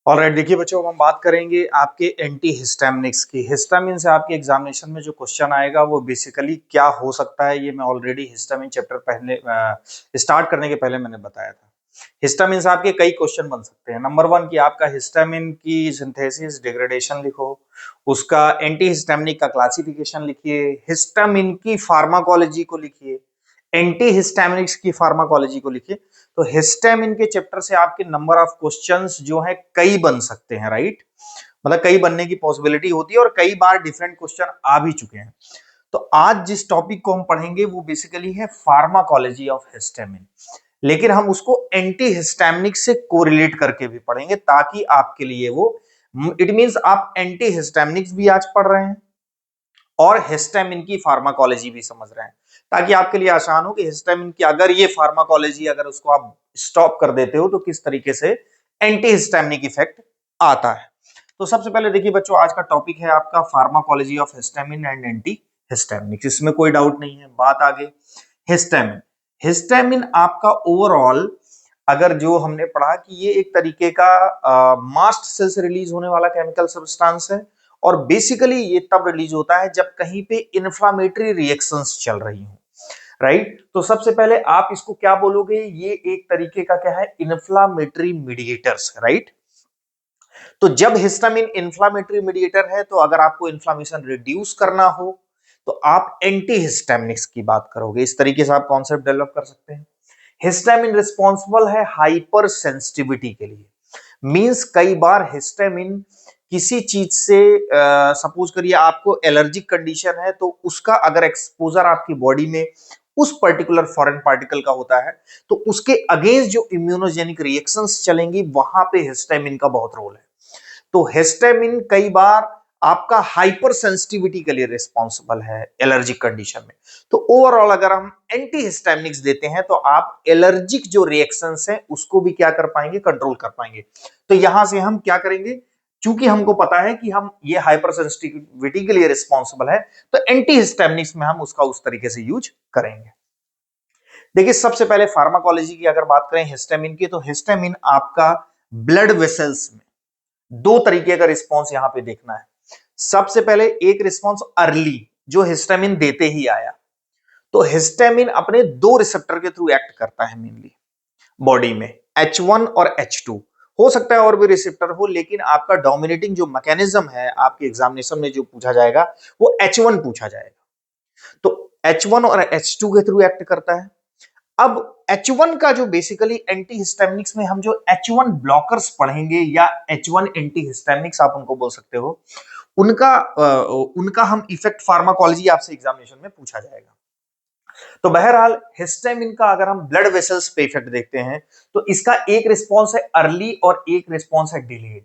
Alright, देखिए बच्चों, अब हम बात करेंगे आपके एंटी हिस्टामिनिक्स की। हिस्टामिन से आपके एग्जामिनेशन में जो क्वेश्चन आएगा वो बेसिकली क्या हो सकता है, ये मैं ऑलरेडी हिस्टामिन चैप्टर पहले स्टार्ट करने के पहले मैंने बताया था। हिस्टामिन से आपके कई क्वेश्चन बन सकते हैं। नंबर वन की आपका हिस्टामिन की सिंथेसिस डिग्रेडेशन लिखो, उसका एंटी हिस्टामिनिक का क्लासिफिकेशन लिखिए, हिस्टामिन की फार्माकोलॉजी को लिखिए, एंटी हिस्टामिनिक्स की फार्माकोलॉजी को लिखिए। तो हिस्टामिन के चैप्टर से आपके नंबर ऑफ क्वेश्चंस जो है कई बन सकते हैं, राइट। मतलब कई बनने की पॉसिबिलिटी होती है और कई बार डिफरेंट क्वेश्चन आ भी चुके हैं। तो आज जिस टॉपिक को हम पढ़ेंगे वो बेसिकली है फार्माकोलॉजी ऑफ हिस्टामिन, लेकिन हम उसको एंटी हिस्टामिनिक से कोरिलेट करके भी पढ़ेंगे ताकि आपके लिए वो इट मींस आप एंटी हिस्टामिनिक्स भी आज पढ़ रहे हैं और हिस्टामिन की फार्माकोलॉजी भी समझ रहे हैं, ताकि आपके लिए आसान हो कि हिस्टामिन की अगर ये फार्माकोलॉजी अगर उसको आप स्टॉप कर देते हो तो किस तरीके से एंटी हिस्टामिनिक इफेक्ट आता है। तो सबसे पहले देखिए बच्चों, आज का टॉपिक है आपका pharmacology of histamine and anti histaminic. इसमें कोई डाउट नहीं है। बात आगे, हिस्टामिन। हिस्टामिन आपका ओवरऑल अगर जो हमने पढ़ा कि ये एक तरीके का मास्ट सेल से रिलीज होने वाला केमिकल सब्सटेंस है और बेसिकली ये तब रिलीज होता है जब कहीं पे इन्फ्लामेटरी रिएक्शंस चल रही हो, राइट। तो सबसे पहले आप इसको क्या बोलोगे, ये एक तरीके का क्या है, इन्फ्लामेटरी मीडिएटर्स, राइट। तो जब हिस्टामिन इन्फ्लामेटरी मीडिएटर है तो अगर आपको इन्फ्लामेशन रिड्यूस करना हो तो आप एंटी हिस्टामिनिक्स की बात करोगे। इस तरीके से आप कॉन्सेप्ट डेवलप कर सकते हैं। हिस्टामिन रिस्पॉन्सिबल है हाइपर सेंसिटिविटी के लिए। मींस कई बार हिस्टामिन किसी चीज से सपोज करिए आपको एलर्जिक कंडीशन है तो उसका अगर एक्सपोजर आपकी बॉडी में उस पर्टिकुलर फॉरेन पार्टिकल का होता है तो उसके अगेंस्ट जो इम्यूनोजेनिक रिएक्शंस चलेंगी वहां पे हिस्टामिन का बहुत रोल है। तो हिस्टामिन कई बार आपका हाइपर सेंसिटिविटी के लिए रिस्पॉन्सिबल है एलर्जिक कंडीशन में। तो ओवरऑल अगर हम एंटी हिस्टामिनिक्स देते हैं तो आप एलर्जिक जो रिएक्शंस हैं उसको भी क्या कर पाएंगे, कंट्रोल कर पाएंगे। तो यहां से हम क्या करेंगे, चूंकि हमको पता है कि हम ये हाइपर सेंसिटिविटी के लिए रिस्पॉन्सिबल है तो एंटी हिस्टामिनिक्स में हम उसका उस तरीके से यूज करेंगे। देखिए सबसे पहले फार्माकोलॉजी की अगर बात करें हिस्टामिन की, तो हिस्टामिन आपका ब्लड वेसल्स में दो तरीके का रिस्पॉन्स यहां पे देखना है। सबसे पहले एक रिस्पॉन्स अर्ली जो हिस्टामिन देते ही आया, तो हिस्टामिन अपने दो रिसेप्टर के थ्रू एक्ट करता है मेनली बॉडी में, H1 और H2। हो सकता है और भी रिसेप्टर हो, लेकिन आपका डोमिनेटिंग जो मैकेनिज्म है आपके एग्जामिनेशन में जो पूछा जाएगा वो H1 पूछा जाएगा। तो H1 और H2 के थ्रू एक्ट करता है। अब H1 का जो बेसिकली एंटी हिस्टामिनिक्स में हम जो H1 ब्लॉकर्स पढ़ेंगे या H1 एंटी हिस्टामिनिक्स आप उनको बोल सकते हो, उनका हम इफेक्ट फार्माकोलॉजी आपसे एग्जामिनेशन में पूछा जाएगा। तो बहरहाल हिस्टामिन का अगर हम ब्लड वेसल्स पे इफेक्ट देखते हैं तो इसका एक रिस्पॉन्स है अर्ली और एक रिस्पॉन्स है डिलेड।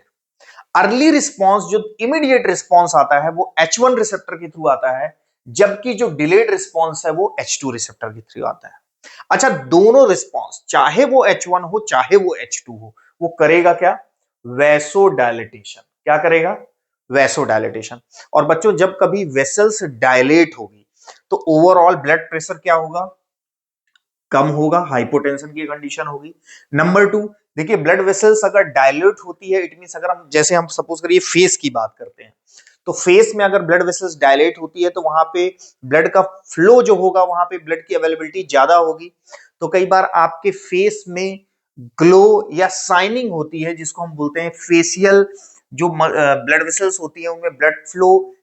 अर्ली रिस्पॉन्स जो इमीडिएट रिस्पॉन्स आता है वो H1 रिसेप्टर के थ्रू आता है, जबकि जो डिलेड रिस्पॉन्स है वो H2 रिसेप्टर के थ्रू आता है। अच्छा, दोनों रिस्पॉन्स चाहे वो H1 हो चाहे वो H2 हो, वो करेगा क्या, वैसोडायलेटेशन। क्या करेगा, वैसोडायलेटेशन। और बच्चों जब कभी वेसल्स डायलेट होगी तो ओवरऑल ब्लड प्रेशर क्या होगा, कम होगा, हाइपोटेंशन की कंडीशन होगी। नंबर टू, देखिए ब्लड वेसल्स अगर डायल्यूट होती है, इट मींस अगर हम जैसे हम सपोज करिए फेस की बात करते हैं, तो फेस में अगर ब्लड वेसल्स डायलेट होती है तो वहां पे ब्लड का फ्लो जो होगा, वहां पे ब्लड की अवेलेबिलिटी ज्यादा होगी। तो कई बार आपके फेस में ग्लो या शाइनिंग होती है जिसको हम बोलते हैं फेशियल, जो ब्लड वेसल्स होती है उनमें ब्लड फ्लो,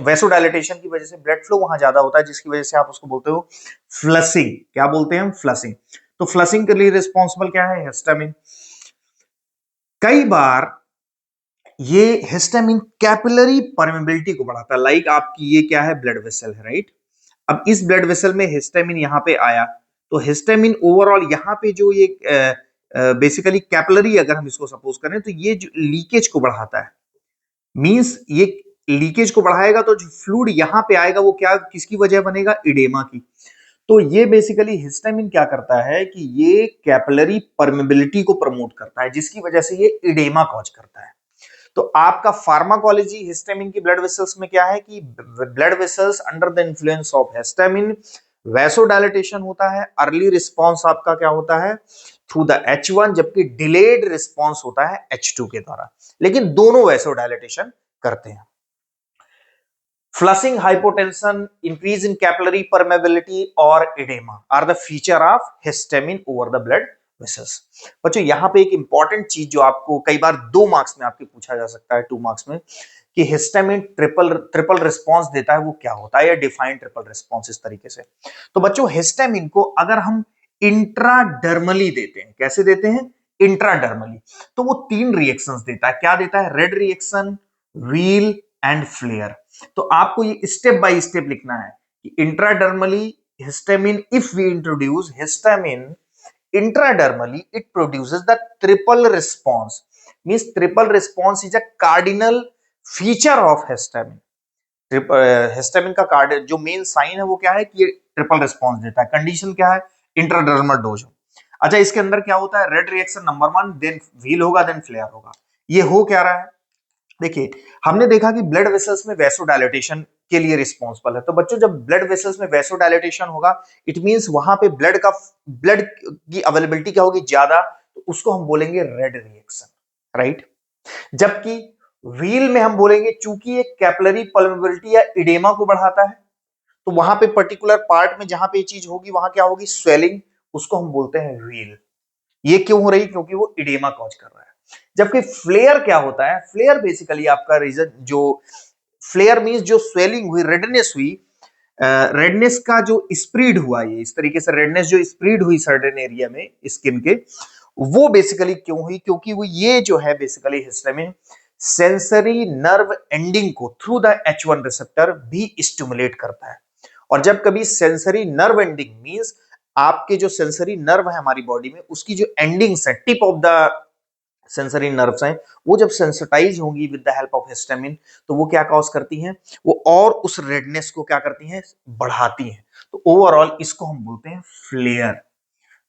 वैसोडायलेटेशन की वजह से ब्लड फ्लो वहां ज्यादा होता है, जिसकी वजह से आप उसको बोलते हो फ्लशिंग। क्या बोलते हैं हम, फ्लशिंग। तो फ्लशिंग के लिए रिस्पॉन्सिबल क्या है, हिस्टामिन। कई बार ये हिस्टामिन कैपिलरी परमेबिलिटी को बढ़ाता है। लाइक आपकी ये क्या है, ब्लड वेसल है, राइट। अब इस ब्लड वेसल में हिस्टामिन यहां पे आया तो हिस्टामिन ओवरऑल यहां पे जो ये बेसिकली कैपिलरी अगर हम इसको सपोज करें तो ये जो लीकेज को बढ़ाता है, मींस ये लीकेज को बढ़ाएगा तो जो फ्लूइड यहां पे आएगा वो क्या, किसकी वजह बनेगा, इडेमा की। तो ये बेसिकली हिस्टामिन क्या करता है कि ये कैपिलरी परमेबिलिटी को प्रमोट करता है, जिसकी वजह से ये इडेमा कॉज करता है। तो आपका फार्माकोलॉजी हिस्टामिन की ब्लड वेसल्स में क्या है कि blood vessels under the influence of histamine vasodilatation होता है, अर्ली रिस्पॉन्स आपका क्या होता है थ्रू द H1, जबकि डिलेड रिस्पॉन्स होता है H2 के द्वारा, लेकिन दोनों वैसोडाइलेटेशन करते हैं। Flushing, hypotension, increase in capillary permeability और edema are the feature of histamine over the blood vessels। बच्चों यहाँ पे एक इंपॉर्टेंट चीज जो आपको कई बार 2 मार्क्स में आपके पूछा जा सकता है, 2 मार्क्स में, कि हिस्टामिन ट्रिपल रिस्पॉन्स देता है, वो क्या होता है, या डिफाइंड ट्रिपल रिस्पॉन्स इस तरीके से। तो बच्चों हिस्टामिन को अगर हम इंट्राडर्मली देते हैं, कैसे देते हैं, इंट्राडर्मली, तो वो 3 रिएक्शंस देता है। क्या देता है, red reaction, wheel and flare. तो आपको ये स्टेप बाय स्टेप लिखना है कि intradermally histamine, if we introduce histamine intradermally, it produces the triple response, means triple response is a cardinal feature of histamine। Histamine का कार्ड जो main sign है वो क्या है कि ये ट्रिपल रिस्पॉन्स देता है। कंडीशन क्या है, इंट्राडर्मल डोज। अच्छा, इसके अंदर क्या होता है, red reaction number 1, then wheel होगा, देन फ्लेयर होगा। ये हो क्या रहा है, देखिए हमने देखा कि ब्लड वेसल्स में वैसोडाइलेटेशन के लिए रिस्पॉन्सिबल है। तो बच्चों जब ब्लड वेसल्स में वैसोडाइलेटेशन होगा, इट मींस वहां पे ब्लड की अवेलेबिलिटी क्या होगी, ज्यादा, तो उसको हम बोलेंगे रेड रिएक्शन, राइट। जबकि व्हील में हम बोलेंगे चूंकि ये कैपिलरी परमेबिलिटी या इडेमा को बढ़ाता है, तो वहां पे पर्टिकुलर पार्ट में जहां पे ये चीज होगी वहां क्या होगी, स्वेलिंग, उसको हम बोलते हैं व्हील। ये क्यों हो रही, क्योंकि वो इडेमा कॉज कर रहा है। जबकि फ्लेयर क्या होता है, फ्लेयर बेसिकली आपका रीजन जो फ्लेयर मींस जो स्वेलिंग हुई, रेडनेस हुई, रेडनेस का जो स्प्रीड हुआ, ये इस तरीके से रेडनेस जो स्प्रीड हुई सर्टेन एरिया में स्किन के, वो बेसिकली क्यों हुई, क्योंकि वो ये जो है basically histamine sensory nerve ending को थ्रू द H1 रिसेप्टर भी स्टिमुलेट करता है। और जब कभी सेंसरी नर्व एंडिंग मींस आपके जो सेंसरी नर्व है हमारी बॉडी में, उसकी जो एंडिंग्स है, tip of the sensory nerves हैं, वो जब सेंसिटाइज होंगी with the help of histamine, तो वो क्या कॉज करती हैं, वो और उस रेडनेस को क्या करती हैं, बढ़ाती हैं। तो ओवरऑल इसको हम बोलते हैं फ्लेयर।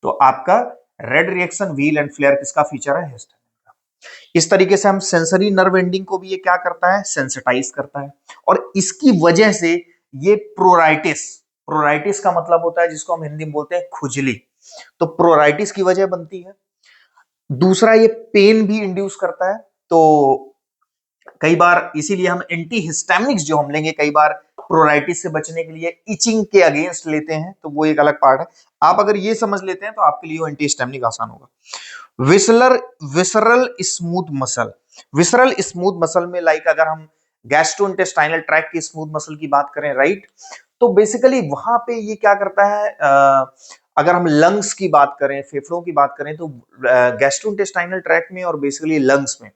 तो आपका red reaction, wheel and flare किसका फीचर है, हिस्टामिन का। इस तरीके से हम सेंसरी नर्व एंडिंग को भी ये क्या करता है, सेंसिटाइज करता है। और इसकी वजह से ये प्रोराइटिस, प्रोराइटिस का मतलब होता है जिसको हम हिंदी में बोलते हैं खुजली, तो प्रोराइटिस की वजह बनती है। दूसरा ये पेन भी इंड्यूस करता है। तो कई बार इसीलिए हम एंटी हिस्टामिनिक्स जो हम लेंगे कई बार प्रोराइटिस से बचने के लिए इचिंग के अगेंस्ट लेते हैं, तो वो एक अलग पार्ट है। आप अगर ये समझ लेते हैं तो आपके लिए वो एंटी हिस्टामिनिक आसान होगा। Visceral smooth muscle, visceral smooth muscle में लाइक अगर हम गैस्ट्रोइंटेस्टाइनल ट्रैक्ट की स्मूथ मसल की बात करें, राइट, तो बेसिकली वहां पे ये क्या करता है, अगर हम लंग्स की बात करें, फेफड़ों की बात करें, तो गैस्ट्रोइंटेस्टाइनल ट्रैक्ट में और बेसिकली लंग्स में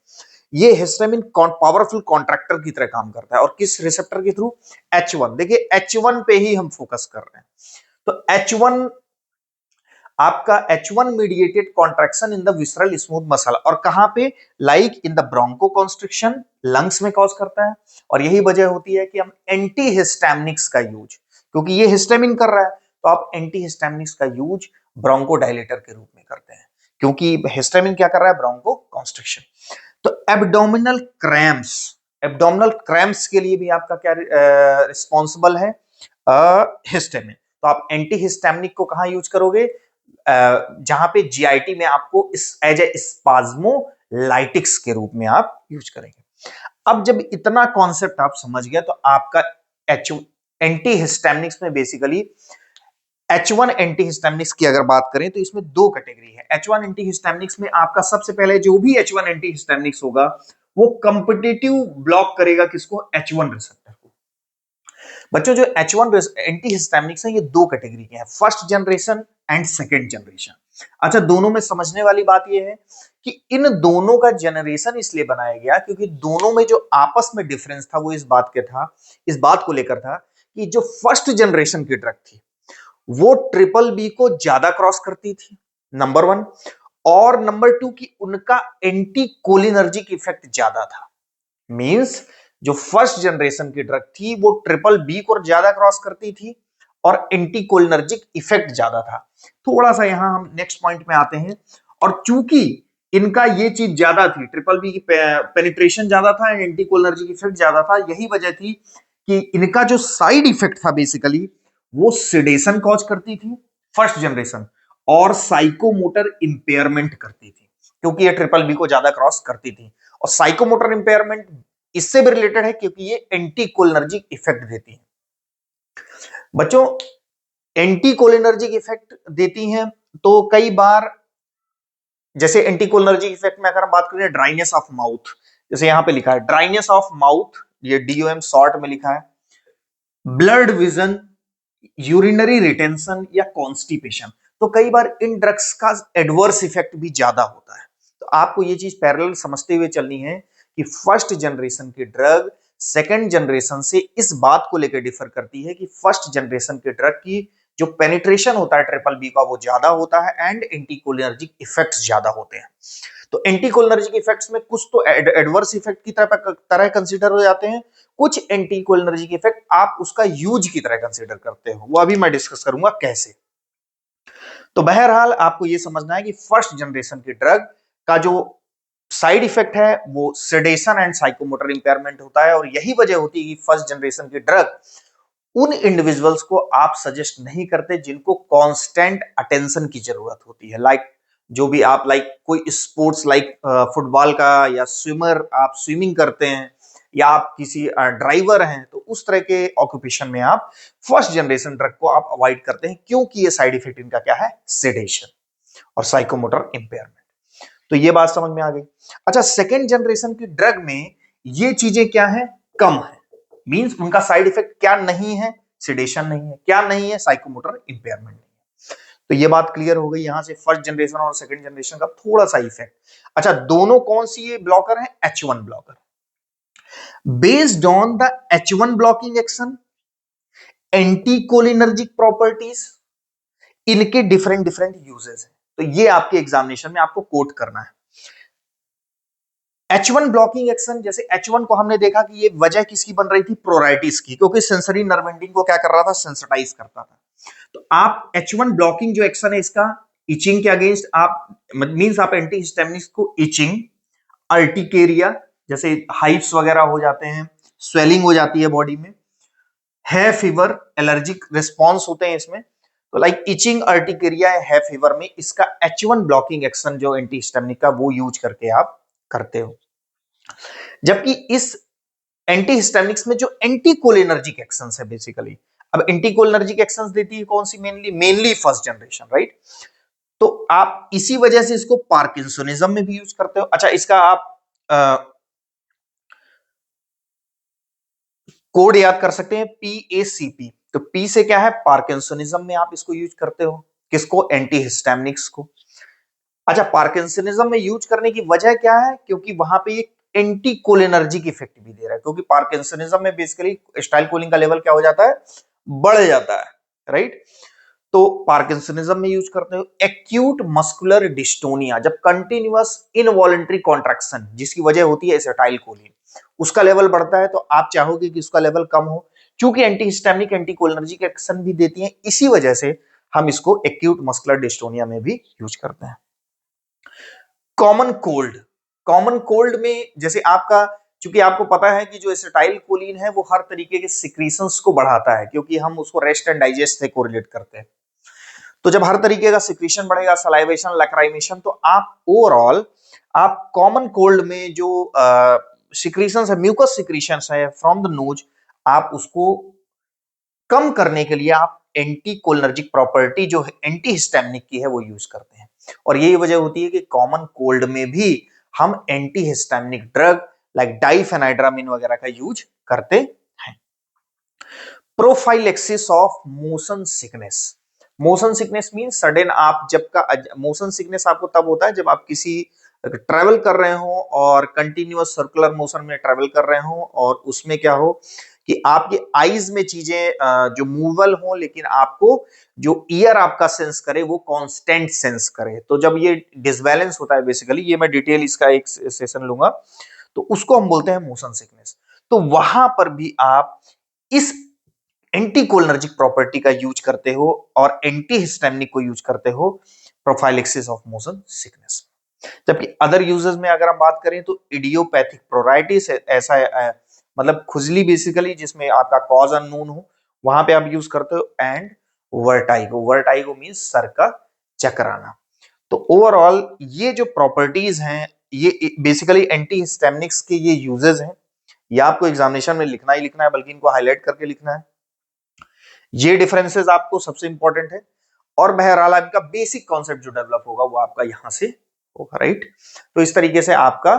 ये हिस्टामिन पावरफुल कॉन्ट्रैक्टर की तरह काम करता है। और किस रिसेप्टर के थ्रू, H1। देखिए H1 पे ही हम फोकस कर रहे हैं। तो H1 आपका H1 mediated contraction in the visceral smooth muscle, और कहां पे, like in the bronchoconstriction, lungs में कॉज करता है। और यही वजह होती है कि हम एंटी हिस्टामिनिक्स का यूज, क्योंकि ये हिस्टामिन कर रहा है, तो आप एंटी हिस्टामिनिक्स का यूज ब्रोंको डायलेटर के रूप में करते हैं, क्योंकि हिस्टामिन क्या कर रहा है, ब्रोंको कॉन्स्ट्रिक्शन। तो एब्डोमिनल क्रैम्प्स, एब्डोमिनल क्रैम्प्स के लिए भी आपका क्या रिस्पॉन्सिबल है, हिस्टामिन। तो आप एंटी हिस्टामिनिक को कहां यूज करोगे, जहां पे जीआईटी में आपको इस एज ए स्पाज्मोलाइटिक्स के रूप में आप यूज करेंगे। अब जब इतना कॉन्सेप्ट आप समझ गए, तो आपका एंटी हिस्टामिनिक्स में बेसिकली H1 एंटी हिस्टामिनिक्स की अगर बात करें तो इसमें 2 कैटेगरी है। H1 एंटी हिस्टामिनिक्स में आपका सबसे पहले जो भी H1 एंटी हिस्टामिनिक्स होगा वो कंपिटिटिव ब्लॉक करेगा किसको, H1 रिसेप्टर को। बच्चों जो H1 एंटी हिस्टामिनिक्स है ये 2 कैटेगरी के हैं, first generation and second generation. अच्छा, दोनों में समझने वाली बात ये है कि इन दोनों का जनरेशन इसलिए बनाया गया क्योंकि दोनों में जो आपस में डिफरेंस था वो इस बात को लेकर था कि जो फर्स्ट जनरेशन की ड्रग थी वो ट्रिपल बी को ज्यादा क्रॉस करती थी, नंबर 1, और नंबर 2 कि उनका एंटी कोलिनर्जिक इफेक्ट ज्यादा था। मींस जो फर्स्ट जनरेशन की ड्रग थी वो ट्रिपल बी को ज्यादा क्रॉस करती थी और एंटी कोलिनर्जिक इफेक्ट ज्यादा था। थोड़ा सा यहां हम नेक्स्ट पॉइंट में आते हैं, और चूंकि इनका ये चीज ज्यादा थी, ट्रिपल बी की पेनिट्रेशन ज्यादा था, एंटी कोलिनर्जिक इफेक्ट ज्यादा था, यही वजह थी कि इनका जो साइड इफेक्ट था बेसिकली वो सिडेशन कॉज करती थी फर्स्ट जनरेशन, और साइकोमोटर इंपेयरमेंट करती थी, क्योंकि ये ट्रिपल बी को ज्यादा क्रॉस करती थी। और साइकोमोटर इंपेयरमेंट इससे भी रिलेटेड है क्योंकि ये एंटीकोलिनर्जिक इफेक्ट देती है। बच्चों, एंटीकोलिनर्जिक इफेक्ट देती हैं तो कई बार, जैसे एंटीकोलिनर्जिक इफेक्ट में अगर हम बात करें ड्राइनेस ऑफ माउथ, जैसे यहां पे लिखा है ड्राइनेस ऑफ माउथ, ये डीओएम शॉर्ट में लिखा है, ब्लड विजन, यूरिनरी रिटेंशन या कॉन्स्टिपेशन, तो कई बार इन ड्रग्स का एडवर्स इफेक्ट भी ज्यादा होता है। तो आपको ये चीज पैरेलल समझते हुए चलनी है कि फर्स्ट जनरेशन की ड्रग सेकेंड जनरेशन से इस बात को लेकर डिफर करती है कि फर्स्ट जनरेशन के ड्रग की जो पेनिट्रेशन होता है ट्रिपल बी का वो ज्यादा होता है एंड एंटीकोलिनर्जिक इफेक्ट्स ज्यादा होते हैं। तो एंटीकोलिनर्जिक इफेक्ट्स में कुछ तो एडवर्स इफेक्ट की तरह कंसीडर हो जाते हैं, कुछ एंटीकोलिनर्जिक इफेक्ट आप उसका यूज की तरह कंसीडर करते हो, वो अभी मैं डिस्कस करूंगा कैसे। तो बहरहाल आपको यह समझना है कि फर्स्ट जनरेशन की ड्रग का जो साइड इफेक्ट है वो सेडेशन एंड साइकोमोटर इंपेयरमेंट होता है, और यही वजह होती है कि फर्स्ट जनरेशन की ड्रग उन इंडिविजुअल्स को आप सजेस्ट नहीं करते जिनको कांस्टेंट अटेंशन की जरूरत होती है, लाइक जो भी आप कोई स्पोर्ट्स फुटबॉल का, या स्विमर आप स्विमिंग करते हैं, या आप किसी ड्राइवर हैं, तो उस तरह के ऑक्यूपेशन में आप फर्स्ट जनरेशन ड्रग को आप अवॉइड करते हैं, क्योंकि ये साइड इफेक्ट इनका क्या है, सेडेशन और साइकोमोटर इंपेयरमेंट। तो ये बात समझ में आ गई। अच्छा, सेकेंड जनरेशन की ड्रग में ये चीजें क्या है, कम है, मींस उनका साइड इफेक्ट क्या नहीं है, सिडेशन नहीं है, क्या नहीं है, साइकोमोटर इंपेयरमेंट नहीं है। तो ये बात क्लियर हो गई यहां से फर्स्ट जनरेशन और सेकंड जनरेशन का थोड़ा सा इफेक्ट। अच्छा, दोनों कौन सी ये ब्लॉकर है, H1 blocker. Based on the H1 blocking action, anticholinergic properties, इनके डिफरेंट डिफरेंट यूजेस हैं, तो ये आपके एग्जामिनेशन में आपको कोट करना है। H1 ब्लॉकिंग एक्शन, जैसे H1 को हमने देखा कि ये वजह किसकी बन रही थी, प्रोराइटिस की, क्योंकि सेंसरी नर्व एंडिंग को क्या कर रहा था, सेंसिटाइज करता था। तो आप H1 ब्लॉकिंग जो एक्शन है इसका इचिंग के अगेंस्ट आप मींस आप एंटी हिस्टामिनिक्स को इचिंग, अर्टिकेरिया, जैसे हाइव्स वगैरह हो जाते हैं, स्वेलिंग हो जाती है बॉडी में, है फीवर, एलर्जिक रिस्पॉन्स होते हैं इसमें, तो इचिंग, अर्टिकेरिया, है फीवर में इसका H1 ब्लॉकिंग एक्शन जो एंटी हिस्टामिनिक का वो यूज करके आप करते हो। जबकि इस एंटीहिस्टामिनिक्स में जो एंटीकोलिनर्जिक एक्शंस है बेसिकली, अब एंटीकोलिनर्जिक एक्शंस देती है कौन सी, मेनली फर्स्ट जनरेशन, राइट। तो आप इसी वजह से इसको पार्किंसोनिज्म में भी यूज करते हो। अच्छा, इसका आप कोड याद कर सकते हैं, PACP। तो P से क्या है, पार्किंसोनिज्म में आप इसको यूज करते हो, किसको, एंटीहिस्टामिनिक्स को। अच्छा, पार्किंसनिज्म में यूज करने की वजह क्या है, क्योंकि वहां पे एक एंटीकोलिनर्जिक इफेक्ट भी दे रहा है, क्योंकि पार्किंसनिज्म में बेसिकली एसिटाइलकोलिन का लेवल क्या हो जाता है, बढ़ जाता है, राइट। तो पार्किंसनिज्म में यूज करते हो। एक्यूट मस्कुलर डिस्टोनिया, जब कंटिन्यूअस इनवॉलेंटरी कॉन्ट्रैक्शन जिसकी वजह होती है एसिटाइलकोलिन, उसका लेवल बढ़ता है, तो आप चाहोगे कि उसका लेवल कम हो, क्योंकि एंटीहिस्टामिनिक एंटीकोलिनर्जिक एक्शन भी देती है, इसी वजह से हम इसको एक्यूट मस्कुलर डिस्टोनिया में भी यूज करते हैं। कॉमन कोल्ड, कॉमन कोल्ड में जैसे आपका, चूंकि आपको पता है कि जो एसिटाइलकोलिन है वो हर तरीके के सिक्रीशंस को बढ़ाता है, क्योंकि हम उसको रेस्ट एंड डाइजेस्ट से कोरिलेट करते हैं। तो जब हर तरीके का सिक्रीशन बढ़ेगा, सलाइवेशन, लैक्राइमेशन, तो आप ओवरऑल आप कॉमन कोल्ड में जो सिक्रीशंस है, म्यूकस सिक्रीशंस है फ्रॉम द नोज, आप उसको कम करने के लिए आप एंटीकोलिनर्जिक प्रॉपर्टी जो एंटीहिस्टामिनिक की है वो यूज करते हैं। और यही वजह होती है कि कॉमन कोल्ड में भी हम एंटीहिस्टामिनिक ड्रग लाइक डाइफेनाइड्रामिन वगैरह का यूज करते हैं। Prophylaxis of motion sickness. Motion sickness mean sudden, आप जब का मोशन सिकनेस आपको तब होता है जब आप किसी ट्रेवल कर रहे हो और कंटिन्यूअस सर्कुलर मोशन में ट्रेवल कर रहे हो, और उसमें क्या हो कि आपके आईज में चीजें जो मूवल हो, लेकिन आपको जो ईयर आपका सेंस करे वो कांस्टेंट सेंस करे। तो जब ये डिसबैलेंस होता है बेसिकली, ये मैं डिटेल इसका एक सेशन लूंगा, तो उसको हम बोलते हैं मोशन सिकनेस। तो वहां पर भी आप इस एंटीकोलिनर्जिक प्रॉपर्टी का यूज करते हो और एंटीहिस्टामिनिक को यूज करते हो प्रोफाइलेक्सिस ऑफ मोशन सिकनेस। जबकि अदर यूजेस में अगर हम बात करें तो इडियोपैथिक प्रोराइटिस, ऐसा मतलब खुजली बेसिकली जिसमें आपका कॉज अननोन हो, वहां पे आप यूज करते हो and vertigo. Vertigo means sir का चकराना। तो ओवरऑल ये जो प्रॉपर्टीज हैं ये बेसिकली एंटी हिस्टैमिनिक्स के ये यूजेस हैं। ये आपको एग्जामिनेशन में लिखना ही लिखना है, बल्कि इनको हाईलाइट करके लिखना है। ये डिफरेंसेस आपको सबसे इंपॉर्टेंट है। और बहरहाल आपका बेसिक कॉन्सेप्ट जो डेवलप होगा वो आपका यहां से होगा, राइट। तो इस तरीके से आपका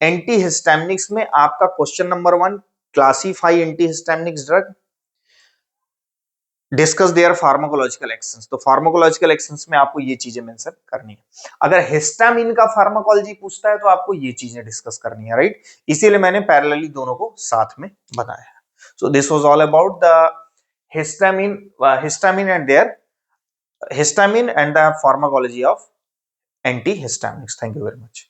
एंटी हिस्टैमिनिक्स में आपका question number 1, classify anti histaminics drug, discuss their pharmacological actions. तो फार्माकोलॉजिकल एक्शंस में आपको ये चीजें मेंशन करनी है। अगर हिस्टामिन का फार्माकोलॉजी पूछता है तो आपको ये चीजें डिस्कस करनी है, राइट। इसीलिए मैंने पैरेलली दोनों को साथ में बताया। So this was all about the histamine histamine and their histamine and the pharmacology of antihistaminics. Thank you very much.